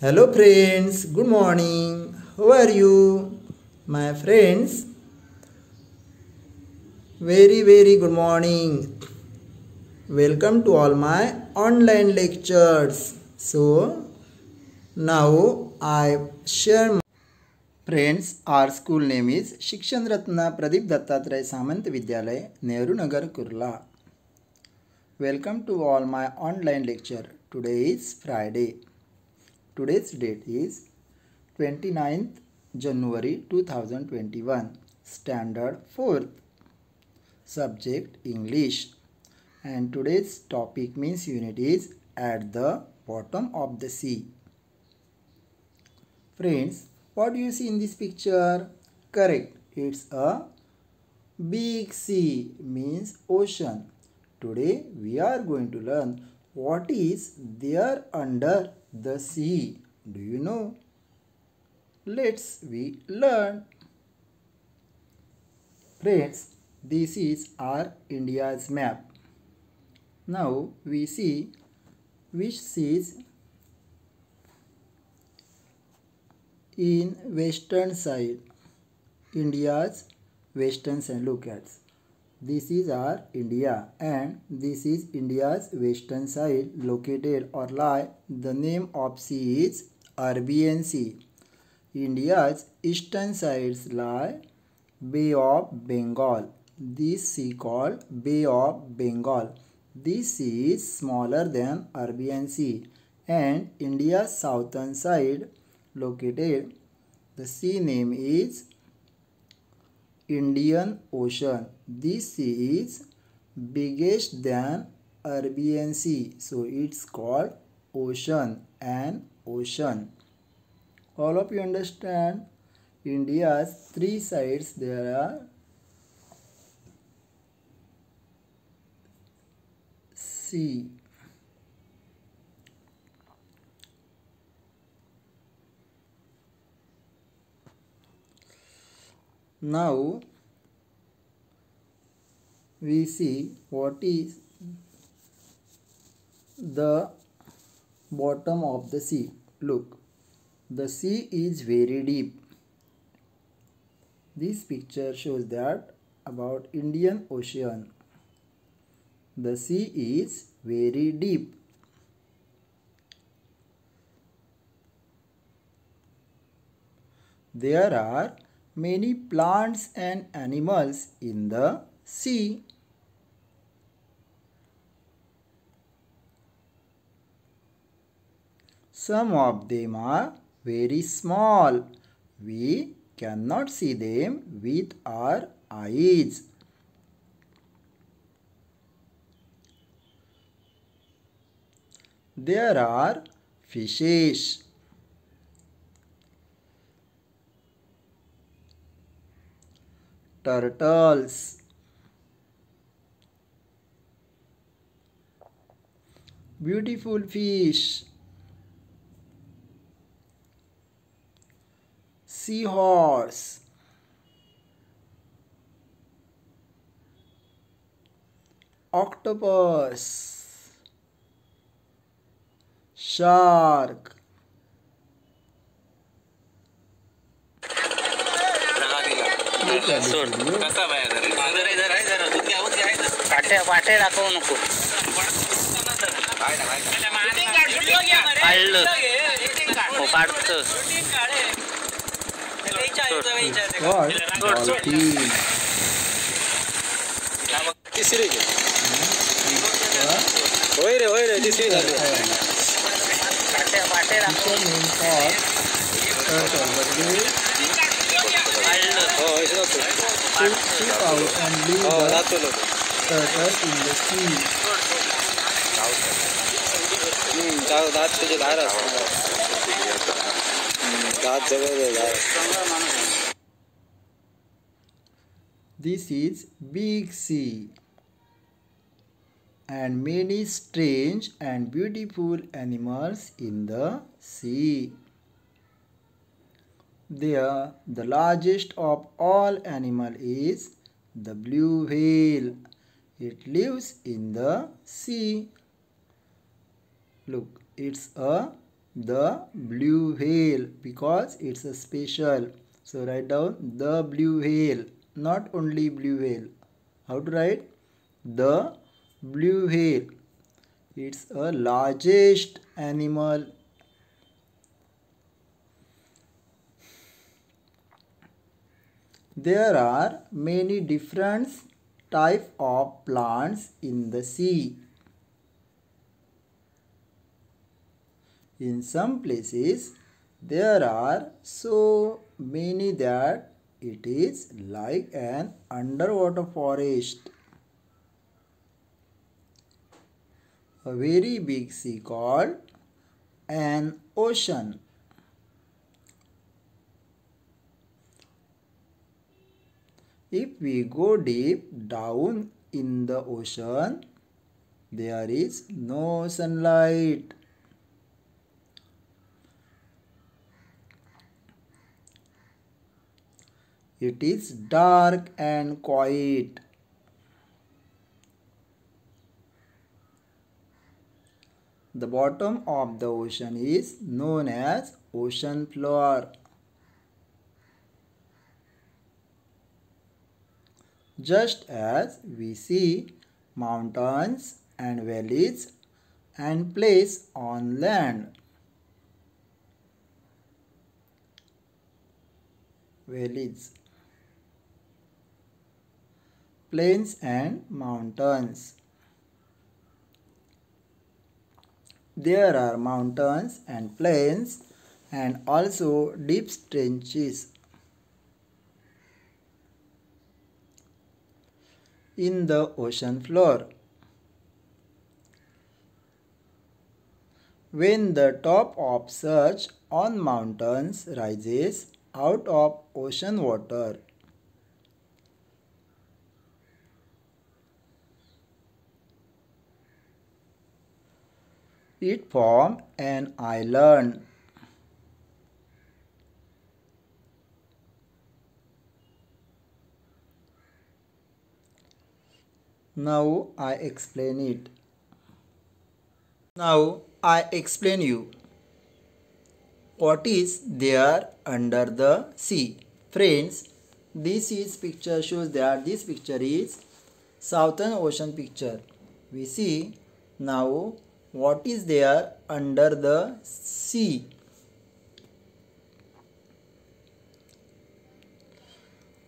Hello friends, good morning. How are you? My friends, very good morning. Welcome to all my online lectures. So now I share friends, our school name is Shikshan Ratna Pradeep Dattatray Samant Vidyalay, Nehru Nagar, Kurla. Welcome to all my online lecture. Today is Friday. Today's date is 29th January 2021. Standard 4th. Subject English. And today's topic means unit is at the bottom of the sea. Friends, what do you see in this picture? Correct. It's a big sea means ocean. Today we are going to learn what is there under the sea. Do you know? We learn. Friends, this is our India's map. Now we see which seas in western side. India's western side. Look at. This is our India and this is India's western side located or lie. The name of sea is Arabian Sea. India's eastern sides lie Bay of Bengal. This sea called Bay of Bengal. This sea is smaller than Arabian Sea and India's southern side located. The sea name is Indian Ocean. This sea is biggest than Arabian Sea. So it's called ocean and ocean. All of you understand? India's three sides there are sea. Now we see what is the bottom of the sea. Look, the sea is very deep. This picture shows that about Indian Ocean. The sea is very deep. There are many plants and animals in the sea. Some of them are very small. We cannot see them with our eyes. There are fishes. Turtles. Beautiful fish. Seahorse. Octopus. Shark. वाटे दाखवू नको तिसरी होय रे तिसरी झाली वाटे दाखवू Turtle in the sea. दात तुझे बाहेर असतात दात जवळ This is big sea and many strange and beautiful animals in the sea. There, the largest of all animal is the blue whale. It lives in the sea. Look, it's a The blue whale, because it's a special. So write down the blue whale, not only blue whale. How to write? The blue whale. It's a largest animal. There are many different types of plants in the sea. In some places, there are so many that it is like an underwater forest. A very big sea called an ocean. If we go deep down in the ocean, there is no sunlight. It is dark and quiet. The bottom of the ocean is known as ocean floor. Just as we see mountains and valleys and plains on land. Valleys, plains and mountains. There are mountains and plains and also deep trenches. In the ocean floor. When the top of such on mountains rises out of ocean water, it forms an island. Now I explain it. Now I explain you what is there under the sea. Friends, this is picture shows that this picture is Southern Ocean picture. We see now what is there under the sea.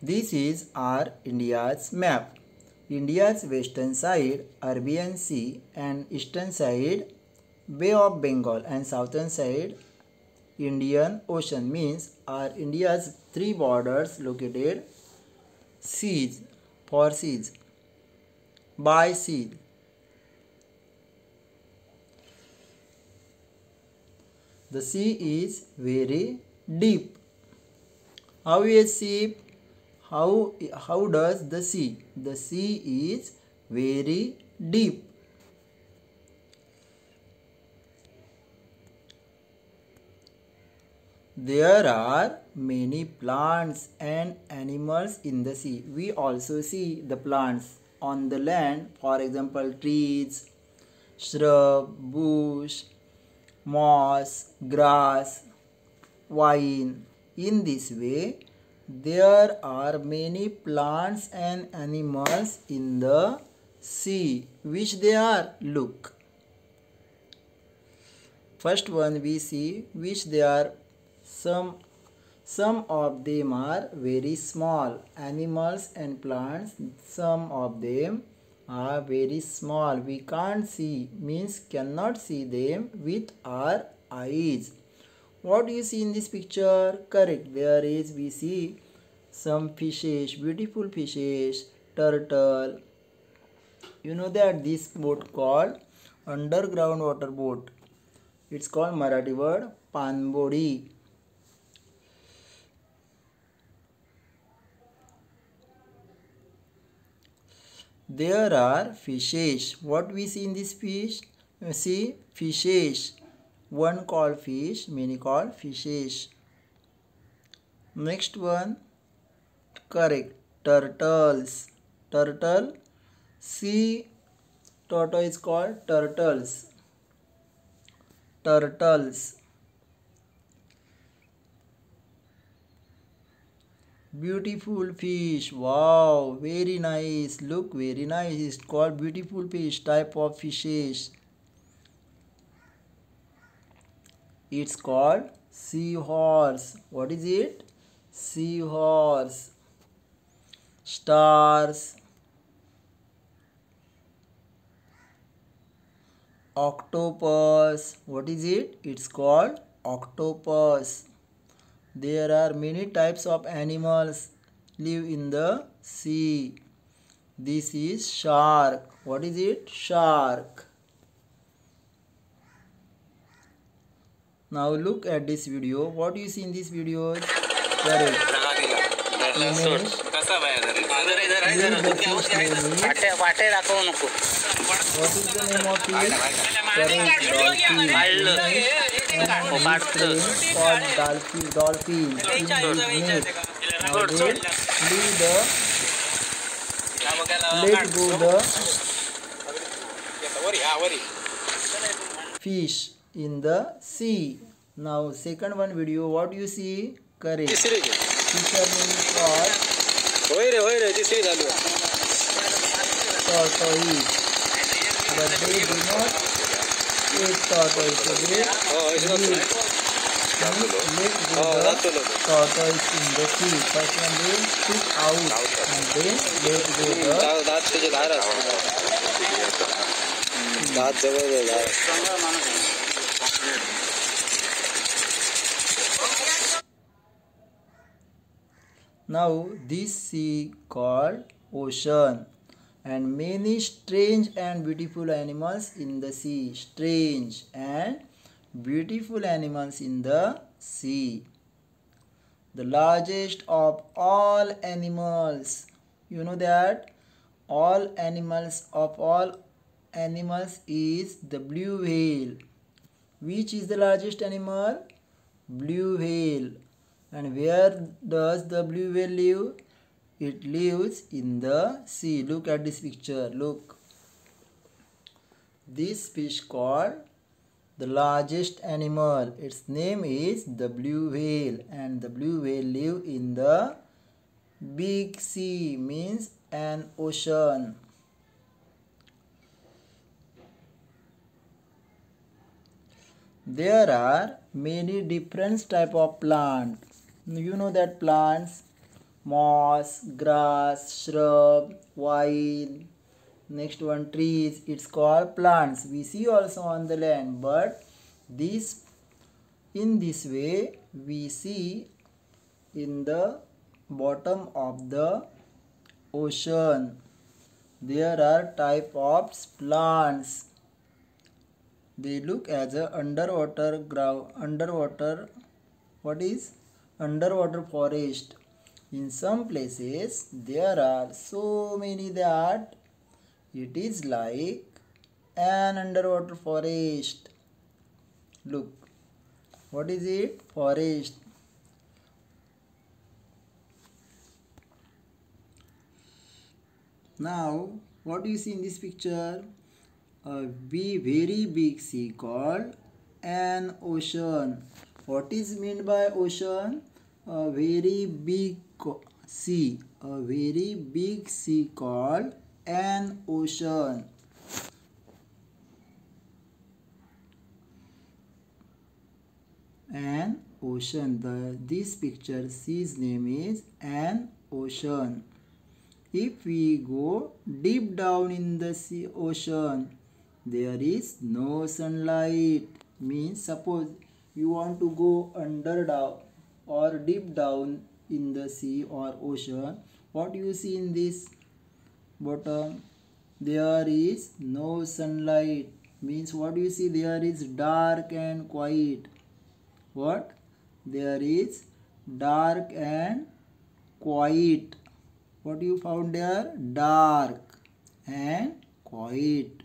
This is our India's map. India's western side Arabian Sea and eastern side Bay of Bengal and southern side Indian Ocean means are India's three borders located seas for seas by sea. The sea is very deep. How is sea? How does the sea? The sea is very deep. There are many plants and animals in the sea. We also see the plants on the land, for example, trees, shrub, bush, moss, grass, vine. In this way, there are many plants and animals in the sea. Which they are? Look. First one we see which they are. Some of them are very small animals and plants. Some of them are very small. We can't see, means cannot see them with our eyes. What do you see in this picture? Correct. There is, we see some fishes, beautiful fishes, turtle. You know that this boat called underground water boat. It's called Marathi word Panbodi. There are fishes. What we see in this fish? See fishes. One called fish, many called fishes. Next one, correct, turtles. Turtle. Sea turtle is called turtles. Turtles. Beautiful fish. Wow, very nice. Look, very nice. It's called beautiful fish, type of fishes. It's called seahorse. What is it? Seahorse. Stars. Octopus. What is it? It's called octopus. There are many types of animals live in the sea. This is shark. What is it? Shark. Now look at this video. What do you see in this video? Correct. Image. Leave the fish name is. वाटे दाखवू नको. What is the name of fish? Correct. Dolphin. And his friend called dolphin in his net. Now let go the fish in the sea. Now second one video, what do you see? Correct. Fisherman caught tortoise, but they do not eat tortoise. So they let go the tortoise in the sea. First one they took out and then let go the दात तुझे धार दात जवळ धार Now this sea called ocean, and many strange and beautiful animals in the sea. Strange and beautiful animals in the sea. The largest of all animals. You know that all animals is the blue whale. Which is the largest animal? Blue whale. And where does the blue whale live? It lives in the sea. Look at this picture. Look. This fish called the largest animal. Its name is the blue whale, and the blue whale live in the big sea, means an ocean. There are many different type of plants. You know that plants, moss, grass, shrub, vine, next one trees. It's called plants. We see also on the land, but in this way we see in the bottom of the ocean. There are type of plants. They look as a underwater forest. In some places there are so many that it is like an underwater forest. Look, what is it? Forest. Now what do you see in this picture? A very big sea called an ocean. What is meant by ocean? A very big sea. A very big sea called an ocean. An ocean. This picture sea's name is an ocean. If we go deep down in the ocean, there is no sunlight. Means suppose you want to go down or deep down in the sea or ocean, what do you see in this bottom? There is no sunlight. Means what do you see? There is dark and quiet. What? There is dark and quiet. What you found there? Dark and quiet.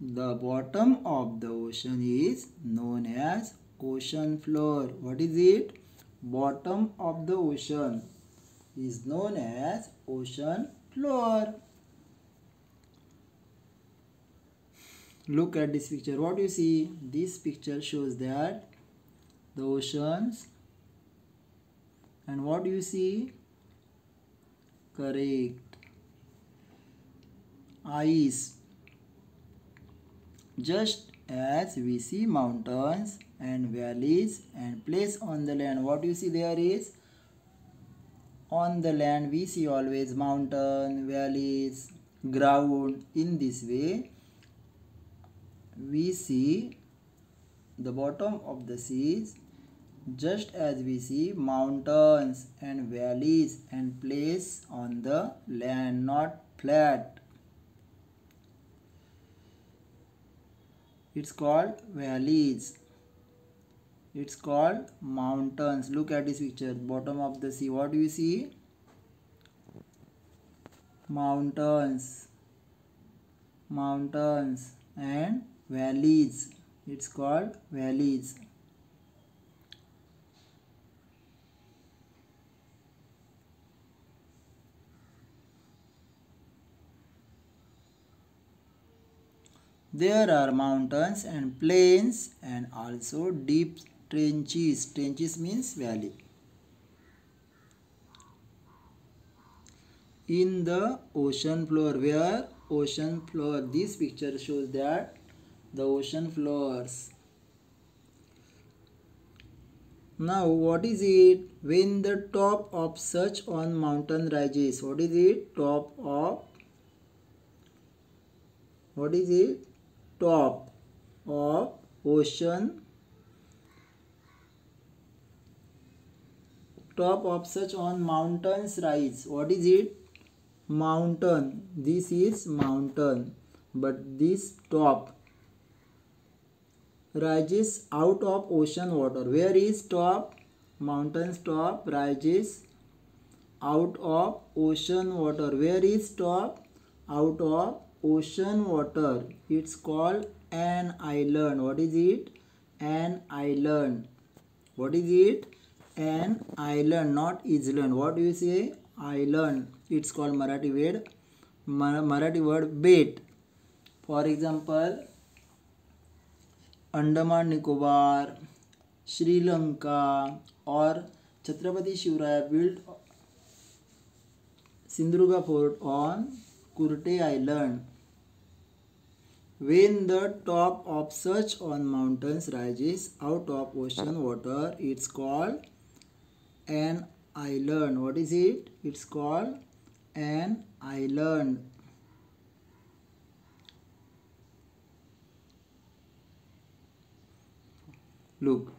The bottom of the ocean is known as ocean floor. What is it? Bottom of the ocean is known as ocean floor. Look at this picture. What do you see? This picture shows that the oceans And what do you see? Correct. Ice. Just as we see mountains and valleys and place on the land, what you see there is on the land we see always mountain, valleys, ground. In this way we see the bottom of the seas just as we see mountains and valleys and place on the land, not flat. It's called valleys. It's called mountains. Look at this picture. Bottom of the sea. What do you see? Mountains. Mountains and valleys. It's called valleys. There are mountains and plains and also deep trenches. Trenches means valley. In the ocean floor, where ocean floor, this picture shows that the ocean floors. Now what is it when the top of such on mountain rises? What is it? Top of, what is it? Top of ocean, top of such on mountains rise. What is it? Mountain. This is mountain, but this top rises out of ocean water. Where is top? Mountain's top rises out of ocean water. Where is top? Out of ocean water. It's called an island. What is it? An island. What is it? An island, not island. What do you say? Island. It's called Marathi word bet. For example, Andaman Nicobar, Sri Lanka, or Chhatrapati Shivaraya built Sindhudurga fort on Kurte Island. When the top of such on mountains rises out of ocean water, it's called an island. What is it? It's called an island. Look,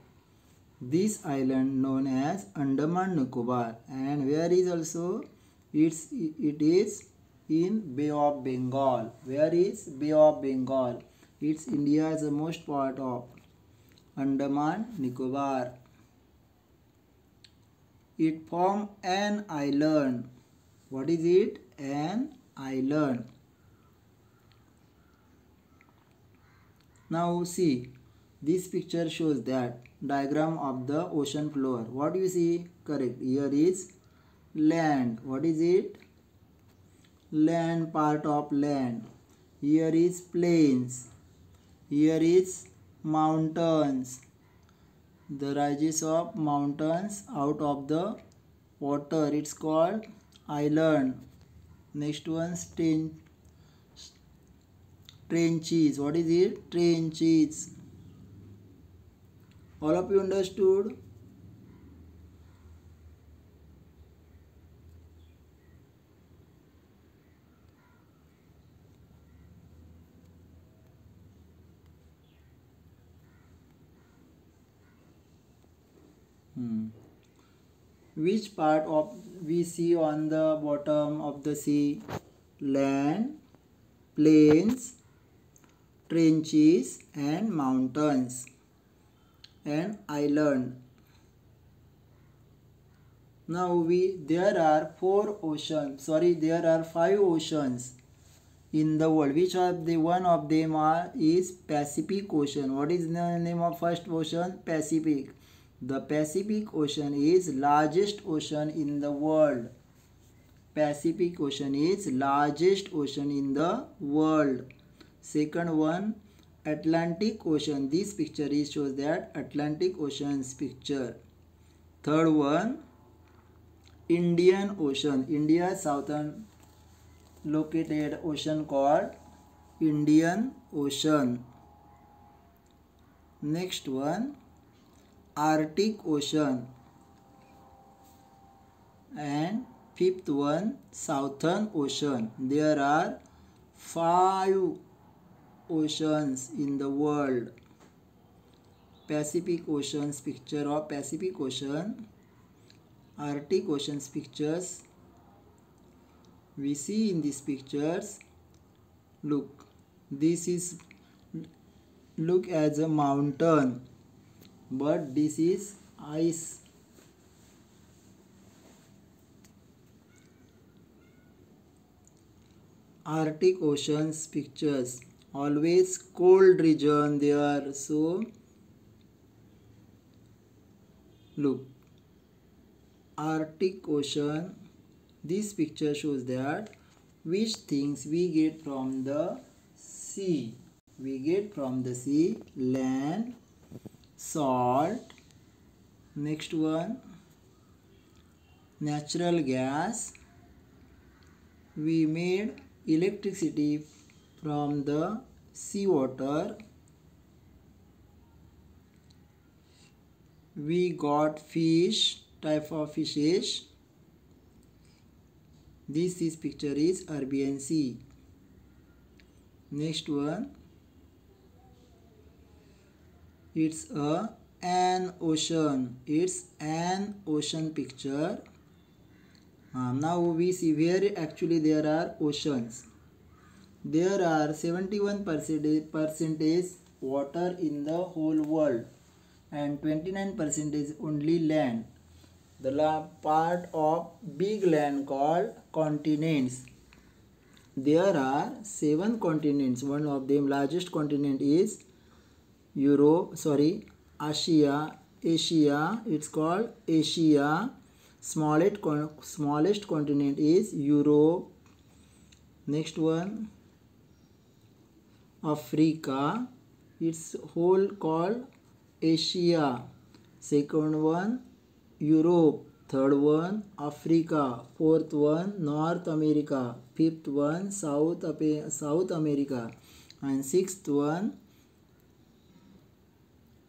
this island known as Andaman Nicobar, and where is also it is in Bay of Bengal. Where is Bay of Bengal? It's India's most part of Andaman Nicobar. It forms an island. What is it? An island. Now see, this picture shows that diagram of the ocean floor. What do you see? Correct. Here is land. What is it? Land, part of land. Here is plains. Here is mountains. The rises of mountains out of the water. It's called island. Next one, trenches. What is it? Trenches. All of you understood? Which part of we see on the bottom of the sea? Land, plains, trenches and mountains and island. Now there are there are 5 oceans in the world. Which of the one of them is Pacific Ocean? What is the name of first ocean? Pacific. The Pacific Ocean is largest ocean in the world. Pacific Ocean is largest ocean in the world. Second one, Atlantic Ocean. This picture shows that Atlantic Ocean's picture. Third one, Indian Ocean. India's southern located ocean called Indian Ocean. Next one, Arctic Ocean. And fifth one, Southern Ocean. There are 5 oceans in the world. Pacific Ocean's picture of Pacific Ocean, Arctic Ocean's pictures we see in these pictures. Look, this is look as a mountain, but this is ice. Arctic Ocean's pictures, always cold region there. So look, Arctic Ocean, this picture shows that which things we get from the sea. We get from the sea land, salt, next one natural gas. We made electricity from the seawater. We got fish, type of fishes. This picture is Arabian Sea. Next one, it's an ocean. It's an ocean picture. Now we see where actually there are oceans. There are 71% water in the whole world and 29% only land. The part of big land called continents. There are 7 continents. One of them largest continent is Asia. It's called Asia. Smallest continent is Europe. Next one, Africa. It's whole called Asia. Second one, Europe. Third one, Africa. Fourth one, North America. Fifth one, South America. And sixth one,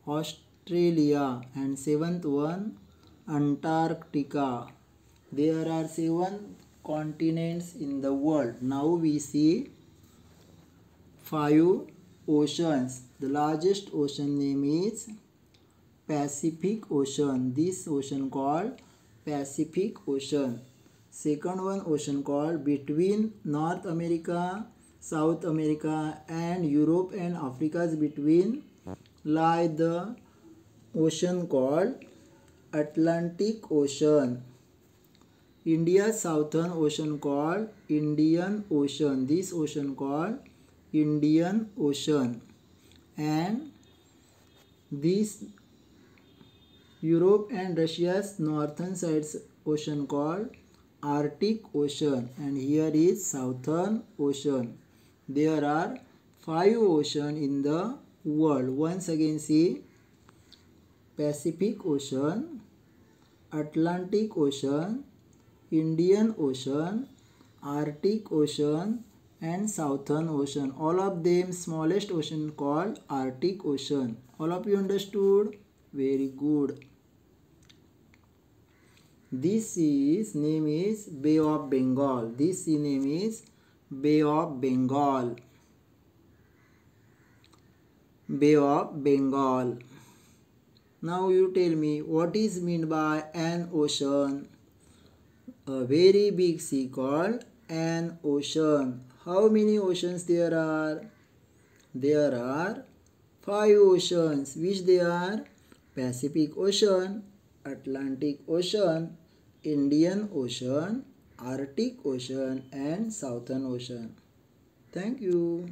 Australia. And seventh one, Antarctica. There are 7 continents in the world. Now we see 5 oceans. The largest ocean name is Pacific Ocean. This ocean called Pacific Ocean. Second one ocean called between North America, South America and Europe and Africa's between lie the ocean called Atlantic Ocean. India's southern ocean called Indian Ocean. This ocean called Indian Ocean. And this Europe and Russia's northern side's ocean called Arctic Ocean. And here is Southern Ocean. There are 5 oceans in the world. Once again see Pacific Ocean, Atlantic Ocean, Indian Ocean, Arctic Ocean and Southern Ocean. All of them smallest ocean called Arctic Ocean. All of you understood? Very good. This sea's name is Bay of Bengal. This sea name is Bay of Bengal. Bay of Bengal. Now you tell me what is meant by an ocean? A very big sea called an ocean. How many oceans there are? There are 5 oceans. Which they are? Pacific Ocean, Atlantic Ocean, Indian Ocean, Arctic Ocean and Southern Ocean. Thank you.